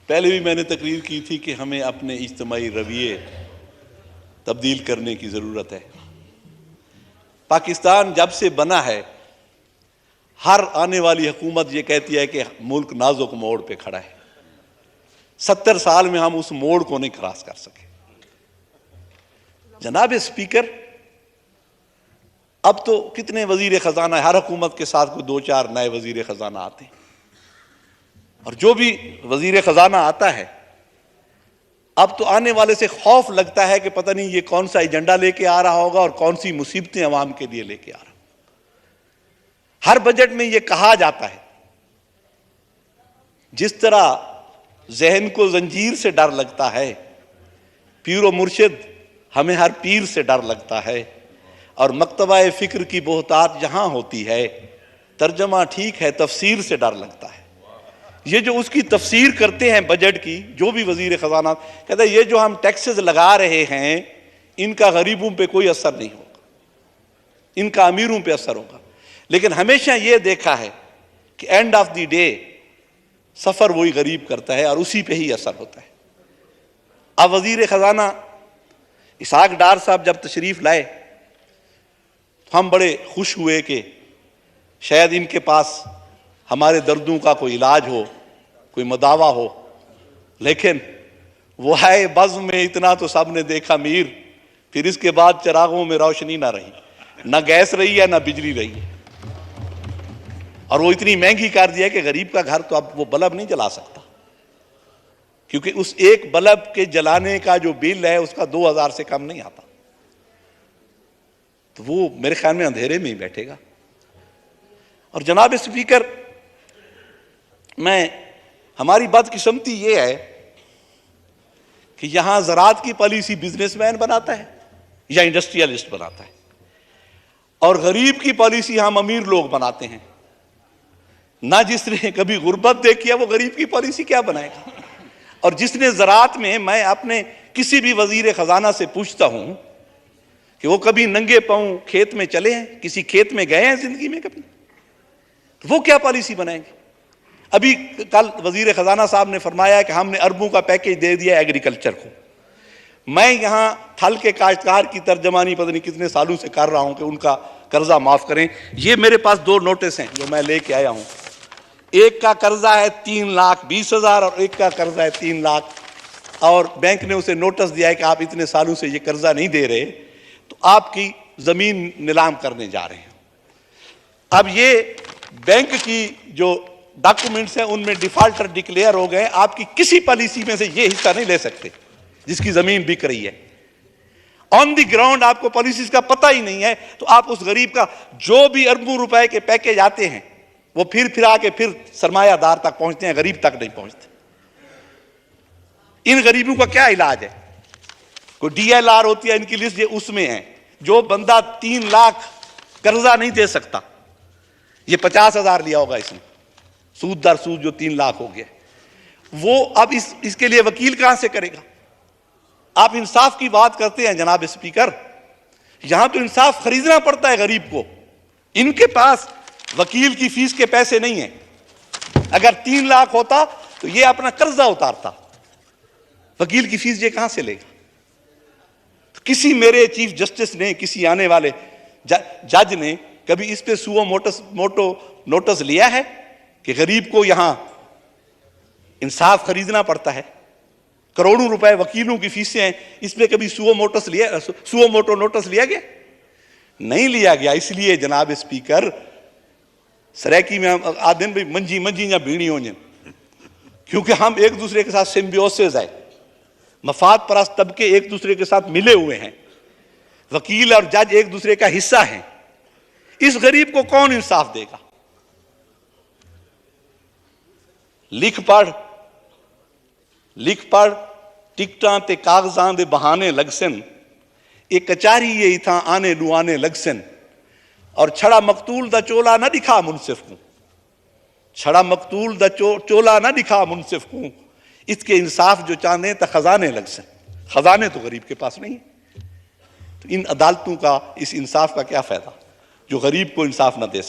पहले भी मैंने तकरीर की थी कि हमें अपने इज्तिमाई रवैये तब्दील करने की ज़रूरत है। पाकिस्तान जब से बना है, हर आने वाली हुकूमत ये कहती है कि मुल्क नाजुक मोड़ पे खड़ा है। 70 साल में हम उस मोड़ को नहीं क्रॉस कर सके। जनाब स्पीकर, अब तो कितने वजीर खजाना, हर हुकूमत के साथ कोई 2-4 नए वजीर खजाना आते हैं, और जो भी वजीर खजाना आता है, अब तो आने वाले से खौफ लगता है कि पता नहीं ये कौन सा एजेंडा लेके आ रहा होगा और कौन सी मुसीबतें अवाम के लिए लेके आ रहा। हर बजट में ये कहा जाता है, जिस तरह जहन को जंजीर से डर लगता है, पीर व मुर्शिद हमें हर पीर से डर लगता है, और मकतबा फिक्र की बोहतात जहां होती है, तर्जमा ठीक है तफसीर से डर लगता है। ये जो उसकी तफसीर करते हैं बजट की, जो भी वजीर खजाना कहता है ये जो हम टैक्सेस लगा रहे हैं इनका गरीबों पे कोई असर नहीं होगा, इनका अमीरों पे असर होगा। लेकिन हमेशा ये देखा है कि एंड ऑफ द डे सफर वही गरीब करता है और उसी पे ही असर होता है। अब वजीर खजाना इसहाक डार साहब जब तशरीफ लाए, हम बड़े खुश हुए कि शायद इनके पास हमारे दर्दों का कोई इलाज हो, कोई मदावा हो। लेकिन वो है बज़्म में इतना तो सब ने देखा मीर, फिर इसके बाद चिरागों में रोशनी ना रही, ना गैस रही है ना बिजली रही है, और वो इतनी महंगी कर दिया कि गरीब का घर तो अब वो बल्ब नहीं जला सकता, क्योंकि उस एक बल्ब के जलाने का जो बिल है उसका 2000 से कम नहीं आता। तो वो मेरे ख्याल में अंधेरे में ही बैठेगा। और जनाब स्पीकर, हमारी बदकिस्मती ये है कि यहां ज़राअत की पॉलिसी बिजनेसमैन बनाता है या इंडस्ट्रियलिस्ट बनाता है, और गरीब की पॉलिसी हम अमीर लोग बनाते हैं। ना जिसने कभी गुर्बत देखी है वो गरीब की पॉलिसी क्या बनाएगा। और जिसने ज़राअत में, मैं अपने किसी भी वजीर खजाना से पूछता हूं कि वो कभी नंगे पांव खेत में चले हैं, किसी खेत में गए हैं जिंदगी में कभी, तो वो क्या पॉलिसी बनाएंगे। अभी कल वजीर खजाना साहब ने फरमाया कि हमने अरबों का पैकेज दे दिया एग्रीकल्चर को। मैं यहां थल के काश्तकार की तर्जमानी पता नहीं कितने सालों से कर रहा हूं कि उनका कर्जा माफ करें। ये मेरे पास 2 नोटिस हैं जो मैं लेके आया हूं। एक का कर्जा है 3,20,000 और एक का कर्जा है 3 लाख, और बैंक ने उसे नोटिस दिया है कि आप इतने सालों से ये कर्जा नहीं दे रहे तो आपकी जमीन नीलाम करने जा रहे हैं। अब ये बैंक की जो डॉक्यूमेंट्स हैं उनमें डिफॉल्टर डिक्लेयर हो गए। आपकी किसी पॉलिसी में से ये हिस्सा नहीं ले सकते जिसकी जमीन बिक रही है। ऑन द ग्राउंड आपको पॉलिसीज का पता ही नहीं है, तो आप उस गरीब का जो भी अरबों रुपए के पैकेज आते हैं वो फिर आके फिर सरमायादार तक पहुंचते हैं, गरीब तक नहीं पहुंचते। इन गरीबों का क्या इलाज है। कोई DLR होती है इनकी लिस्ट, ये उसमें है। जो बंदा 3 लाख कर्जा नहीं दे सकता, ये 50,000 लिया होगा इसने, सूद दर सूद जो 3 लाख हो गया, वो अब इसके लिए वकील कहां से करेगा। आप इंसाफ की बात करते हैं जनाब स्पीकर, यहां तो इंसाफ खरीदना पड़ता है गरीब को। इनके पास वकील की फीस के पैसे नहीं है। अगर 3 लाख होता तो ये अपना कर्जा उतारता, वकील की फीस ये कहां से लेगा। तो किसी मेरे चीफ जस्टिस ने, किसी आने वाले जज ने कभी इस पे सुओ मोटो नोटिस लिया है कि गरीब को यहां इंसाफ खरीदना पड़ता है। करोड़ों रुपए वकीलों की फीसें हैं, इसमें कभी सुओ मोटो नोटिस लिया गया? नहीं लिया गया। इसलिए जनाब स्पीकर, सराकी में हम आदिन भी मंजी या भीड़ी हो, क्योंकि हम एक दूसरे के साथ सिम्बियोसिस है, मफाद परस्त तबके एक दूसरे के साथ मिले हुए हैं, वकील और जज एक दूसरे का हिस्सा हैं। इस गरीब को कौन इंसाफ देगा। लिख पढ़ टिकटां ते कागजां दे बहाने लगसन, एक कचारी ये इथा आने लुआने लगसन, और छड़ा मकतूल दा चोला ना दिखा मुनसिफ को, छड़ा मकतूल दा चोला ना दिखा मुनसिफ को, इसके इंसाफ जो चाहते तो खजाने लगसन। खजाने तो गरीब के पास नहीं है। तो इन अदालतों का, इस इंसाफ का क्या फायदा जो गरीब को इंसाफ ना दे सके।